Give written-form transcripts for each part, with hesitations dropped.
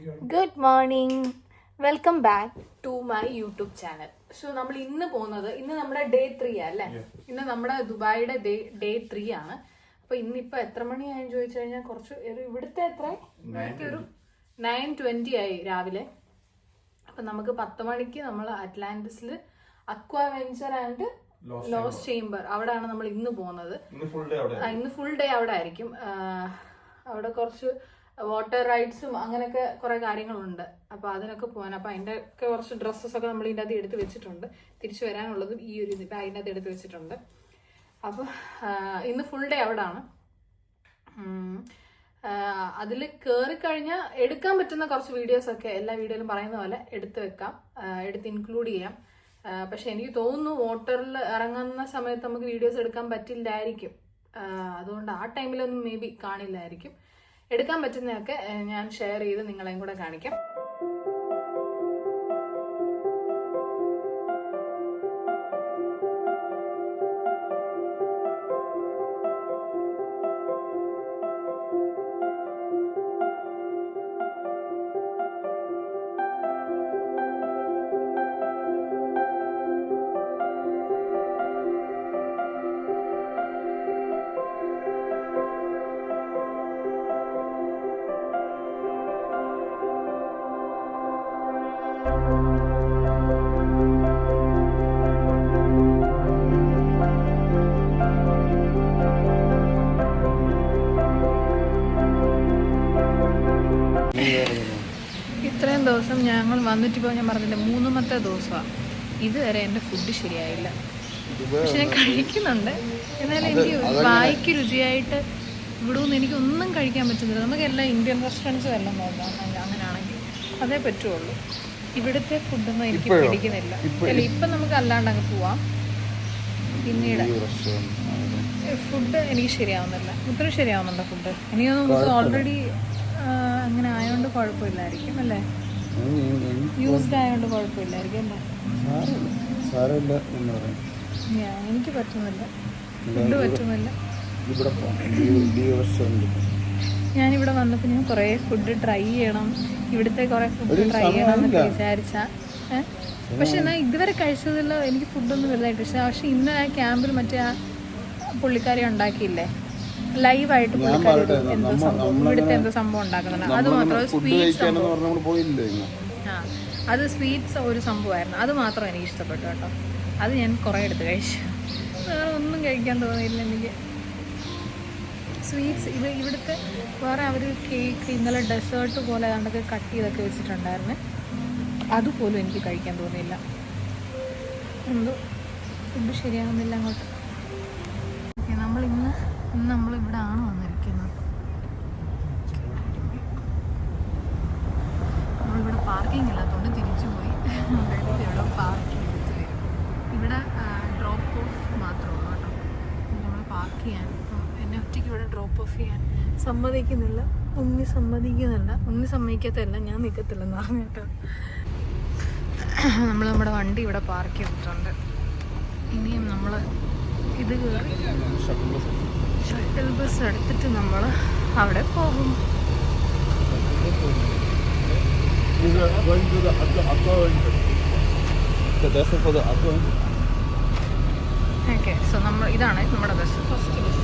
Good morning. Welcome back to my YouTube channel. So നമ്മൾ ഇന്ന് പോകുന്നത് നമ്മുടെ ഡേ 3 അല്ലേ? ഇന്ന് നമ്മുടെ ദുബായിയുടെ ഡേ 3 ആണ്. അപ്പൊ ഇന്നിപ്പോ എത്ര മണിയായെന്ന് ചോദിച്ചു കഴിഞ്ഞാൽ കുറച്ച് ഇവിടുത്തെ എത്ര ഒരു 9:20 ആയി രാവിലെ. അപ്പൊ നമുക്ക് 10 മണിക്ക് നമ്മൾ അറ്റ്ലാന്റിസിൽ അക്വാ വെഞ്ചർ ആൻഡ് ലോസ്റ്റ് ചേംബർ അവിടെയാണ് നമ്മൾ ഇന്ന് പോകുന്നത്. ഇന്ന് ഫുൾ ഡേ അവിടെ ആയിരിക്കും. അവിടെ കുറച്ച് വാട്ടർ റൈഡ്സും അങ്ങനെയൊക്കെ കുറെ കാര്യങ്ങളുണ്ട്. അപ്പൊ അതിനൊക്കെ പോകാൻ അപ്പൊ അതിന്റെ ഒക്കെ കുറച്ച് ഡ്രസ്സസ് ഒക്കെ നമ്മൾ ഇതിൻ്റെ അകത്ത് എടുത്ത് വെച്ചിട്ടുണ്ട്. തിരിച്ചു വരാനുള്ളതും ഈ ഒരു ബാഗിൻ്റെ അകത്ത് എടുത്ത് വെച്ചിട്ടുണ്ട്. അപ്പൊ ഇന്ന് ഫുൾ ഡേ അവിടെ ആണ്. അതിൽ കയറി കഴിഞ്ഞാൽ എടുക്കാൻ പറ്റുന്ന കുറച്ച് വീഡിയോസ് ഒക്കെ എല്ലാ വീഡിയോയിലും പറയുന്ന പോലെ എടുത്ത് വെക്കാം, എടുത്ത് ഇൻക്ലൂഡ് ചെയ്യാം. പക്ഷെ എനിക്ക് തോന്നുന്നു വാട്ടറിൽ ഇറങ്ങുന്ന സമയത്ത് നമുക്ക് വീഡിയോസ് എടുക്കാൻ പറ്റില്ലായിരിക്കും. അതുകൊണ്ട് ആ ടൈമിലൊന്നും മേ ബി കാണില്ലായിരിക്കും. എടുക്കാൻ പറ്റുന്നതൊക്കെ ഞാൻ ഷെയർ ചെയ്ത് നിങ്ങളെയും കൂടെ കാണിക്കാം. ഇത്രയും ദിവസം ഞങ്ങൾ വന്നിട്ടിപ്പോൾ ഞാൻ പറഞ്ഞില്ല 3-മത്തെ ദിവസമാണ്. ഇതുവരെ എൻ്റെ ഫുഡ് ശരിയായില്ല. പക്ഷെ ഞാൻ കഴിക്കുന്നുണ്ട്. എന്നാലും എനിക്ക് വായിക്ക് രുചിയായിട്ട് ഇവിടെ നിന്ന് എനിക്കൊന്നും കഴിക്കാൻ പറ്റുന്നില്ല. നമുക്ക് എല്ലാ ഇന്ത്യൻ റെസ്റ്റോറൻറ്റ്സും എല്ലാം നോക്കാം അങ്ങനെയാണെങ്കിൽ അതേ പറ്റുള്ളൂ. ഇവിടുത്തെ ഫുഡൊന്നും എനിക്ക് പിടിക്കുന്നില്ല. അല്ല ഇപ്പം നമുക്ക് അല്ലാണ്ട് അങ്ങ് പോവാം. പിന്നീട് ഫുഡ് എനിക്ക് ശരിയാവുന്നില്ല. ഇത്രയും ശരിയാവുന്നുണ്ടോ ഫുഡ്? എനിക്ക് നമുക്ക് ഓൾറെഡി അങ്ങനെ ആയതുകൊണ്ട് കുഴപ്പമില്ലായിരിക്കും അല്ലേ? യൂസ്ഡ് ആയതുകൊണ്ട് കുഴപ്പമില്ലായിരിക്കും അല്ലേ? എനിക്ക് പറ്റുന്നില്ല, ഫുഡ് പറ്റുന്നില്ല. ഞാനിവിടെ വന്നപ്പോൾ ഞാൻ കുറേ ഫുഡ് ട്രൈ ചെയ്യണം, ഇവിടുത്തെ കുറേ ഫുഡ് ട്രൈ ചെയ്യണം എന്നൊക്കെ വിചാരിച്ചാ. പക്ഷെ എന്നാൽ ഇതുവരെ കഴിച്ചതിൽ എനിക്ക് ഫുഡൊന്നും വലുതായിട്ട് ഇഷ്ടം. പക്ഷെ ഇന്ന് ആ ക്യാമ്പിൽ മറ്റേ ആ പുള്ളിക്കാരി ഉണ്ടാക്കിയില്ലേ, ലൈവായിട്ട് പുള്ളിക്കാരി എന്തോ സംഭവം ഇവിടുത്തെ എന്തോ സംഭവം ഉണ്ടാക്കുന്നുണ്ട്. അത് മാത്രം സ്വീറ്റ്സ് അത് സ്വീറ്റ്സ് ഒരു സംഭവമായിരുന്നു. അത് മാത്രം എനിക്ക് ഇഷ്ടപ്പെട്ടു കേട്ടോ. അത് ഞാൻ കുറേ എടുത്ത് കഴിച്ചു. വേറെ ഒന്നും കഴിക്കാൻ തോന്നിയില്ല എനിക്ക്. സ്വീറ്റ്സ് ഇവിടുത്തെ വേറെ അവർ കേക്ക് ഇന്നലെ ഡെസേർട്ട് പോലെ ഏതാണ്ടൊക്കെ കട്ട് ചെയ്തൊക്കെ വെച്ചിട്ടുണ്ടായിരുന്നു. അതുപോലും എനിക്ക് കഴിക്കാൻ തോന്നിയില്ല. എന്തോ ഫുഡ് ശരിയാവുന്നില്ല അങ്ങോട്ട്. ഓക്കെ, ഇന്ന് നമ്മളിവിടെ ആണ് വന്നിരിക്കുന്നത്. നമ്മളിവിടെ പാർക്കിംഗ് ഇല്ലാത്തതുകൊണ്ട് തിരിച്ചു പോയി ഇവിടെ പാർക്ക് ചെയ്തിട്ട് വരും. ഇവിടെ ഡ്രോപ്പ് ഓഫ് മാത്രമേ ഉള്ളൂ കേട്ടോ. നമ്മൾ പാർക്ക് ചെയ്യാൻ എന്നെ ഒറ്റയ്ക്ക് ഇവിടെ ഡ്രോപ്പ് ഓഫ് ചെയ്യാൻ സമ്മതിക്കുന്നില്ല. ഉണ്ണി സമ്മതിക്കത്തല്ല, ഞാൻ നിൽക്കത്തില്ലെന്ന് പറഞ്ഞിട്ട് നമ്മൾ നമ്മുടെ വണ്ടി ഇവിടെ പാർക്ക് ചെയ്തിട്ടുണ്ട്. ഇനിയും നമ്മൾ ഇത് കയറി ഷട്ടിൽ ബസ് എടുത്തിട്ട് നമ്മൾ അവിടെ പോകും. ഓക്കെ, സോ ഇതാണ് നമ്മുടെ ബസ്, ഫസ്റ്റ് ബസ്.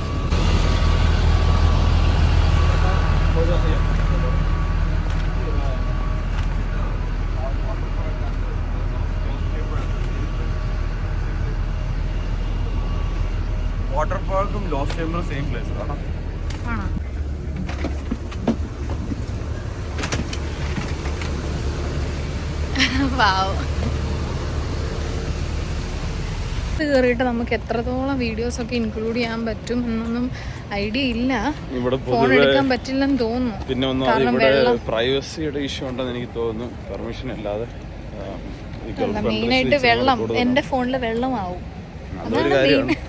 വാട്ടർ പാർക്കും ലോസ്റ്റ് ചേംബറും സെയിം പ്ലേസ് ആണോ? കയറിയിട്ട് നമുക്ക് എത്രത്തോളം വീഡിയോസ് ഒക്കെ ഇൻക്ലൂഡ് ചെയ്യാൻ പറ്റും എന്നൊന്നും ഐഡിയ ഇല്ല. ഫോൺ എടുക്കാൻ പറ്റില്ലെന്ന് തോന്നുന്നു. പിന്നെ ഒന്നും പ്രൈവസിയുടെ ഇഷ്യൂ ഉണ്ടെന്ന് എനിക്ക് തോന്നുന്നു. പെർമിഷൻ ഇല്ലാതെ മെയിനായിട്ട് വെള്ളം, എന്റെ ഫോണിൽ വെള്ളമാവും. അതൊരു കാര്യമാണ്.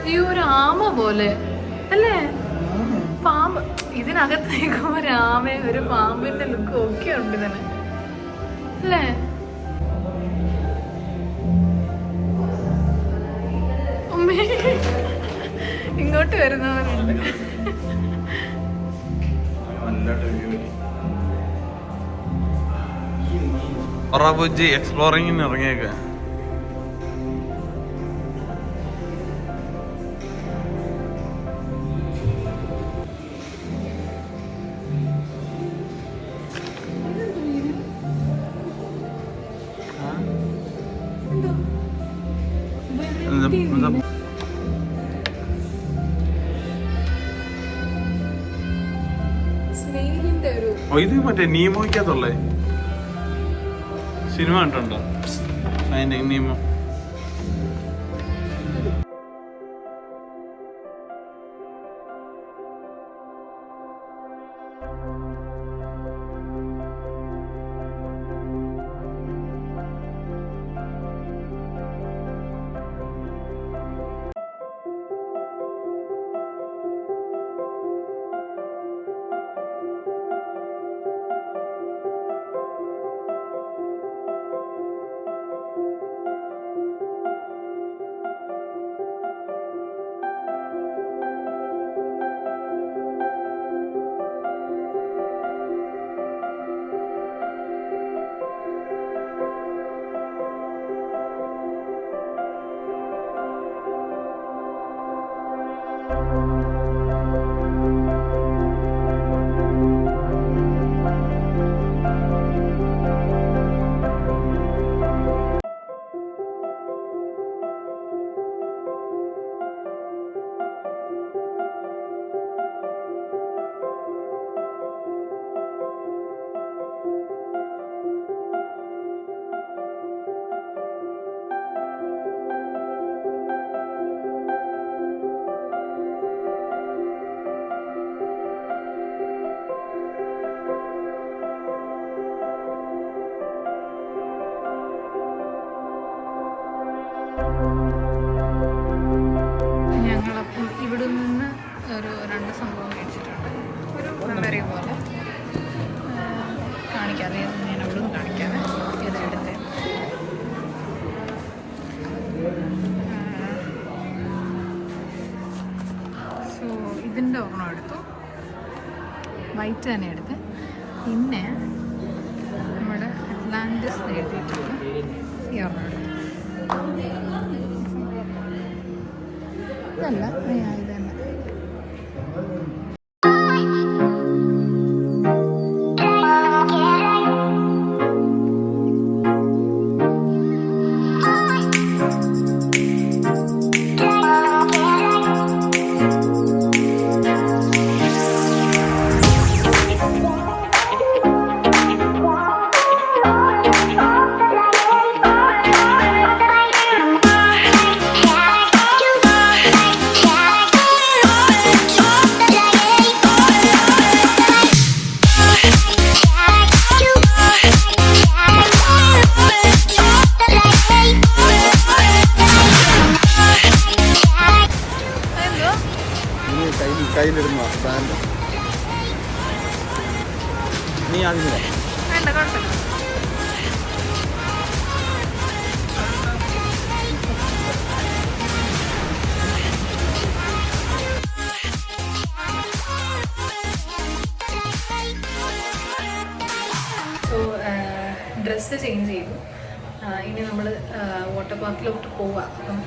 ഈ ഒരു ആമ പോലെ അല്ലേ, പാമ്പ്. ഇതിനകത്തേക്ക് ഒരു ആമ, ഒരു പാമ്പിന്റെ ലുക്ക് ഒക്കെ ഉണ്ട് ഇതിന് അല്ലേ. ഉമ്മേ, ഇങ്ങോട്ട് വരുന്നവരുണ്ട്. എക്സ്പ്ലോറിംഗിന് ഇറങ്ങിയേക്ക. ഇത് മറ്റേ നീമോയ്ക്കകത്തുള്ളേ സിനിമ കണ്ടുണ്ടോ? അതിന്റെ നീമോ. ഞങ്ങളപ്പം ഇവിടെ നിന്ന് ഒരു 2 സംഭവം മേടിച്ചിട്ടുണ്ട്. ഒരു മെമ്മറി പോലെ കാണിക്കാതെ, ഞാൻ അവിടെ നിന്ന് കാണിക്കാതെ ഇതെടുത്ത്. സോ ഇതിൻ്റെ ഒരെണ്ണം എടുത്തു, വൈറ്റ് തന്നെ എടുത്ത്. പിന്നെ നമ്മുടെ അറ്റ്ലാന്റിസ് എഴുതിയിട്ടുള്ള ഈ ഒരെണ്ണം എടുത്തു. ഇതല്ല, ഇത് തന്നെ. കയ്യിലിടുന്ന ബാൻഡ് നീ ആദ്യം വേണ്ട, കുഴപ്പമില്ല. സോ ഡ്രസ്സ് ചേഞ്ച് ചെയ്തു. ഇനി നമ്മൾ വാട്ടർ പാർക്കിലോട്ട് പോവാം. അപ്പം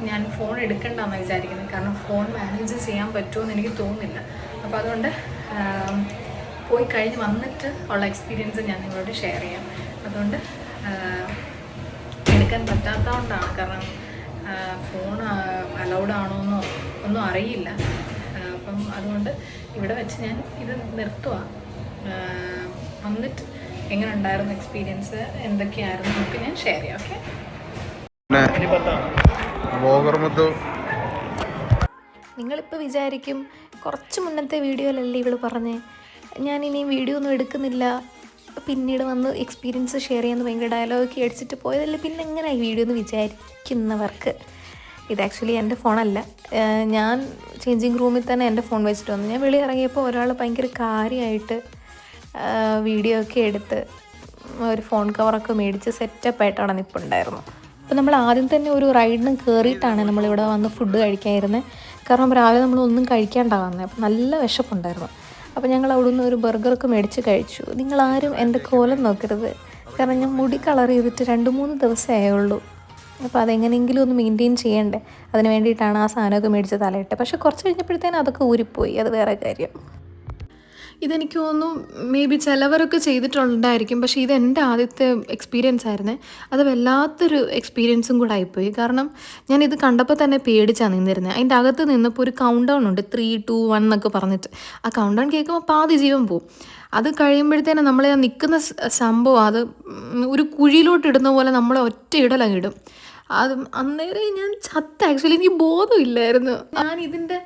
ഞാൻ ഫോൺ എടുക്കണ്ടെന്നാണ് വിചാരിക്കുന്നത്, കാരണം ഫോൺ മാനേജ് ചെയ്യാൻ പറ്റുമെന്ന് എനിക്ക് തോന്നുന്നില്ല. അപ്പോൾ അതുകൊണ്ട് പോയി കഴിഞ്ഞ് വന്നിട്ട് ഉള്ള എക്സ്പീരിയൻസ് ഞാൻ നിങ്ങളോട് ഷെയർ ചെയ്യാം. അതുകൊണ്ട് എടുക്കാൻ പറ്റാത്തതുകൊണ്ടാണ്, കാരണം ഫോൺ അലൗഡ് ആണോന്നോ ഒന്നും അറിയില്ല. അപ്പം അതുകൊണ്ട് ഇവിടെ വെച്ച് ഞാൻ ഇത് നിർത്തുക. വന്നിട്ട് എങ്ങനെ ഉണ്ടായിരുന്നു എക്സ്പീരിയൻസ്, എന്തൊക്കെയായിരുന്നു നമുക്ക് ഞാൻ ഷെയർ ചെയ്യാം. ഓക്കെ. നിങ്ങളിപ്പോൾ വിചാരിക്കും, കുറച്ച് മുന്നത്തെ വീഡിയോയിലല്ലേ ഇവൾ പറഞ്ഞേ, ഞാനിനി വീഡിയോ ഒന്നും എടുക്കുന്നില്ല, പിന്നീട് വന്ന് എക്സ്പീരിയൻസ് ഷെയർ ചെയ്യാമെന്ന് ഭയങ്കര ഡയലോഗൊക്കെ അടിച്ചിട്ട് പോയതല്ലേ പിന്നെ എങ്ങനെ ഈ വീഡിയോ എന്ന് വിചാരിക്കുന്നവർക്ക്, ഇത് ആക്ച്വലി എൻ്റെ ഫോണല്ല. ഞാൻ ചേഞ്ചിങ് റൂമിൽ തന്നെ എൻ്റെ ഫോൺ വെച്ചിട്ട് വന്നു. ഞാൻ വെളിയിൽ ഇറങ്ങിയപ്പോൾ ഒരാൾ ഭയങ്കര കാര്യമായിട്ട് വീഡിയോ ഒക്കെ എടുത്ത് ഒരു ഫോൺ കവറൊക്കെ മേടിച്ച് സെറ്റപ്പായിട്ടാണ് നിൽപ്പുണ്ടായിരുന്നു. അപ്പോൾ നമ്മൾ ആദ്യം തന്നെ ഒരു റൈഡിന് കയറിയിട്ടാണ് നമ്മളിവിടെ വന്ന് ഫുഡ് കഴിക്കാതിരുന്നത്. കാരണം രാവിലെ നമ്മളൊന്നും കഴിക്കാണ്ടാണ് വന്നത്. അപ്പോൾ നല്ല വിശപ്പുണ്ടായിരുന്നു. അപ്പോൾ ഞങ്ങൾ അവിടെ നിന്ന് ഒരു ബർഗറൊക്കെ മേടിച്ച് കഴിച്ചു. നിങ്ങളാരും എൻ്റെ കോലം നോക്കരുത്, കാരണം ഞാൻ മുടി കളർ ചെയ്തിട്ട് 2-3 ദിവസമേ ആയുള്ളൂ. അപ്പോൾ അതെങ്ങനെയെങ്കിലും ഒന്ന് മെയിൻറ്റെയിൻ ചെയ്യണ്ടേ, അതിന് വേണ്ടിയിട്ടാണ് ആ സാധനമൊക്കെ മേടിച്ച് തലയിട്ട്. പക്ഷേ കുറച്ച് കഴിഞ്ഞപ്പോഴത്തേനും അതൊക്കെ ഊരിപ്പോയി, അത് വേറെ കാര്യം. ഇതെനിക്ക് തോന്നുന്നു മേ ബി ചിലവരൊക്കെ ചെയ്തിട്ടുണ്ടായിരിക്കും, പക്ഷേ ഇതെൻ്റെ ആദ്യത്തെ എക്സ്പീരിയൻസ് ആയിരുന്നേ. അത് വല്ലാത്തൊരു എക്സ്പീരിയൻസും കൂടെ ആയിപ്പോയി. കാരണം ഞാനിത് കണ്ടപ്പോൾ തന്നെ പേടിച്ചാണ് നിന്നിരുന്നത്. അതിൻ്റെ അകത്ത് നിന്നപ്പോൾ ഒരു കൗണ്ട് ഡൗൺ ഉണ്ട്, 3, 2, 1 എന്നൊക്കെ പറഞ്ഞിട്ട്. ആ കൗണ്ട് ഡൗൺ കേൾക്കുമ്പോൾ പാതി ജീവൻ പോവും. അത് കഴിയുമ്പോഴത്തേനും നമ്മൾ നിൽക്കുന്ന സംഭവം അത് ഒരു കുഴിയിലോട്ട് ഇടുന്ന പോലെ നമ്മളെ ഒറ്റ ഇടലങ്ങിടും. അത് അന്നേരം ഞാൻ ആക്ച്വലി എനിക്ക് ബോധമില്ലായിരുന്നു. ഞാൻ ഇതിൻ്റെ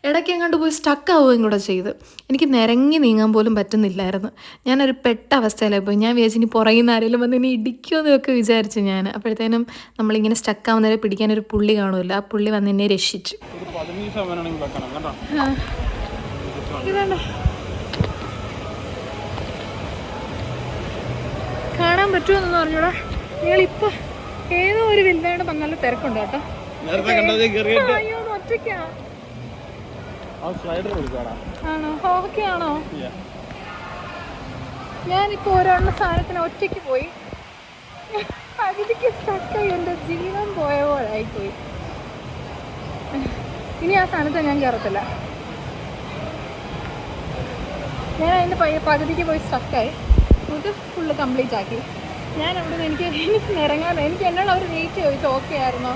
ഇടയ്ക്ക് എങ്ങാണ്ട് പോയി സ്റ്റക്ക് ആവുകയും കൂടെ ചെയ്ത്. എനിക്ക് നിരങ്ങി നീങ്ങാൻ പോലും പറ്റുന്നില്ലായിരുന്നു. ഞാനൊരു പെട്ട അവസ്ഥയിലായി പോയി. ഞാൻ വിചാരിച്ചു ഇനി പുറകിൽ നിന്ന് ആരെങ്കിലും വന്ന് ഇനി ഇടിക്കുമെന്നൊക്കെ വിചാരിച്ചു ഞാൻ. അപ്പോഴത്തേനും നമ്മളിങ്ങനെ സ്റ്റക്ക് ആവുന്നവരെ പിടിക്കാനൊരു പുള്ളി കാണുമല്ലോ, ആ പുള്ളി വന്ന് എന്നെ രക്ഷിച്ചു. കാണാൻ പറ്റുമെന്നൊന്നും പറഞ്ഞൂടാ. നിങ്ങളിപ്പോൾ ഏതോ ഒരു വില്ലയുടെ നല്ല തിരക്കുണ്ട് കേട്ടോ. അയ്യോ ഒറ്റയ്ക്കാ ആണോ? ഓക്കെ ആണോ? ഞാനിപ്പോൾ ഒരെണ്ണ സാധനത്തിന് ഒറ്റയ്ക്ക് പോയി, പകുതിക്ക് സ്റ്റക്കായി, എൻ്റെ ജീവൻ പോയ പോലായിപ്പോയി. ഇനി ആ സാധനത്തെ ഞാൻ കയറത്തില്ല. ഞാൻ അതിൻ്റെ പകുതിക്ക് പോയി സ്റ്റക്കായി, ഇത് ഫുള്ള് കംപ്ലീറ്റ് ആക്കി. ഞാൻ അവിടെ നിന്ന് എനിക്ക് ഇറങ്ങാൻ എന്നോട് അവർ വെയിറ്റ് ചോദിച്ചു, ഓക്കെ ആയിരുന്നോ,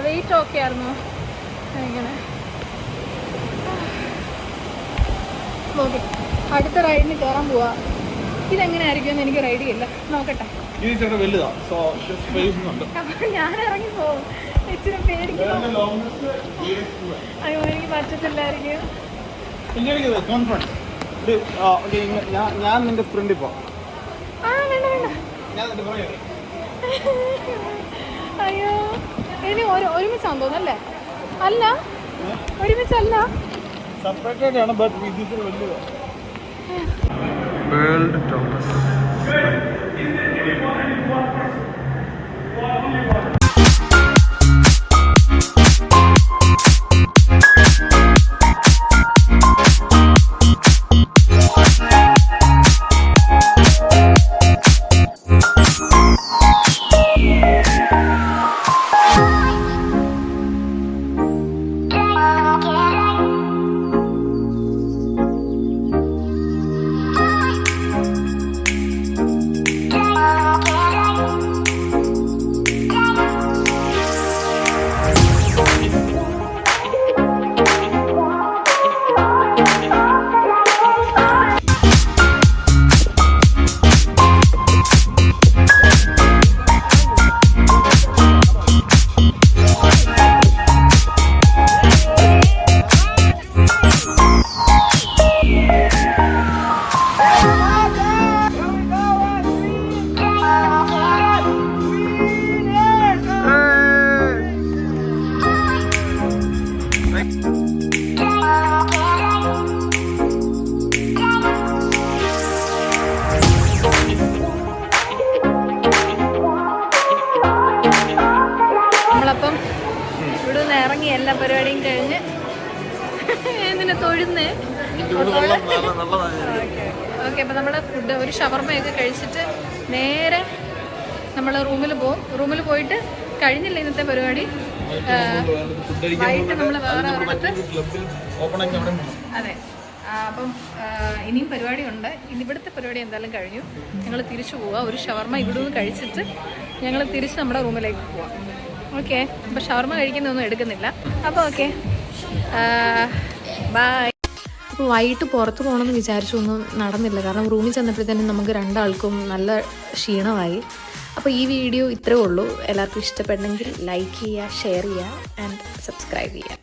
വെയിറ്റ് ഓക്കെ ആയിരുന്നോ, ഇങ്ങനെ. ഓക്കെ, അടുത്ത റൈഡിന് കയറാൻ പോവാ. ഇതെങ്ങനെ ആയിരിക്കുമെന്ന് എനിക്ക് റൈഡ് ചെയ്യില്ല, നോക്കട്ടെ. അപ്പം ഞാൻ ഇറങ്ങി പോകും, ഇച്ചിരി പേടിക്കുന്നു. അയ്യോ എനിക്ക് പറ്റത്തില്ലായിരിക്കും. ഞാൻ നിന്റെ ഫ്രണ്ടിൽ പോ. ആ വേണ്ട വേണ്ട. അയ്യോ ഇനി ഒരുമിച്ചാന്ന് തോന്നല്ലേ? അല്ല ഒരുമിച്ചല്ല, സെപ്പറേറ്റഡ് ആണ്. ബട്ട് ഇത് വലിയ വേൾഡ് ടോമസ്. നമ്മളപ്പം ഇവിടെ നിന്ന് ഇറങ്ങി എല്ലാ പരിപാടിയും കഴിഞ്ഞ് എന്തിനാ തൊഴുന്നേ? ഓക്കെ, അപ്പം നമ്മൾ ഫുഡ് ഒരു ഷവർമയൊക്കെ കഴിച്ചിട്ട് നേരെ നമ്മൾ റൂമിൽ പോകും. റൂമിൽ പോയിട്ട് കഴിഞ്ഞില്ല ഇന്നത്തെ പരിപാടി. വൈകിട്ട് നമ്മൾ വേറെ ഒരിടത്ത്, അതെ. അപ്പം ഇനിയും പരിപാടിയുണ്ട്. ഇവിടുത്തെ പരിപാടി എന്തായാലും കഴിഞ്ഞു. ഞങ്ങൾ തിരിച്ചു പോവുക. ഒരു ഷവർമ ഇവിടെ നിന്ന് കഴിച്ചിട്ട് ഞങ്ങൾ തിരിച്ച് നമ്മുടെ റൂമിലേക്ക് പോവാം. ഓക്കെ, അപ്പോൾ ഷവർമ കഴിക്കുന്നൊന്നും എടുക്കുന്നില്ല. അപ്പോൾ ഓക്കെ, ബൈ. അപ്പോൾ വൈകിട്ട് പുറത്ത് പോകണമെന്ന് വിചാരിച്ചൊന്നും നടന്നില്ല. കാരണം റൂമിൽ ചെന്നപ്പോഴത്തേനും നമുക്ക് രണ്ടാൾക്കും നല്ല ക്ഷീണമായി. അപ്പോൾ ഈ വീഡിയോ ഇത്രയേ ഉള്ളൂ. എല്ലാവർക്കും ഇഷ്ടപ്പെട്ടെങ്കിൽ ലൈക്ക് ചെയ്യുക, ഷെയർ ചെയ്യുക ആൻഡ് സബ്സ്ക്രൈബ് ചെയ്യുക.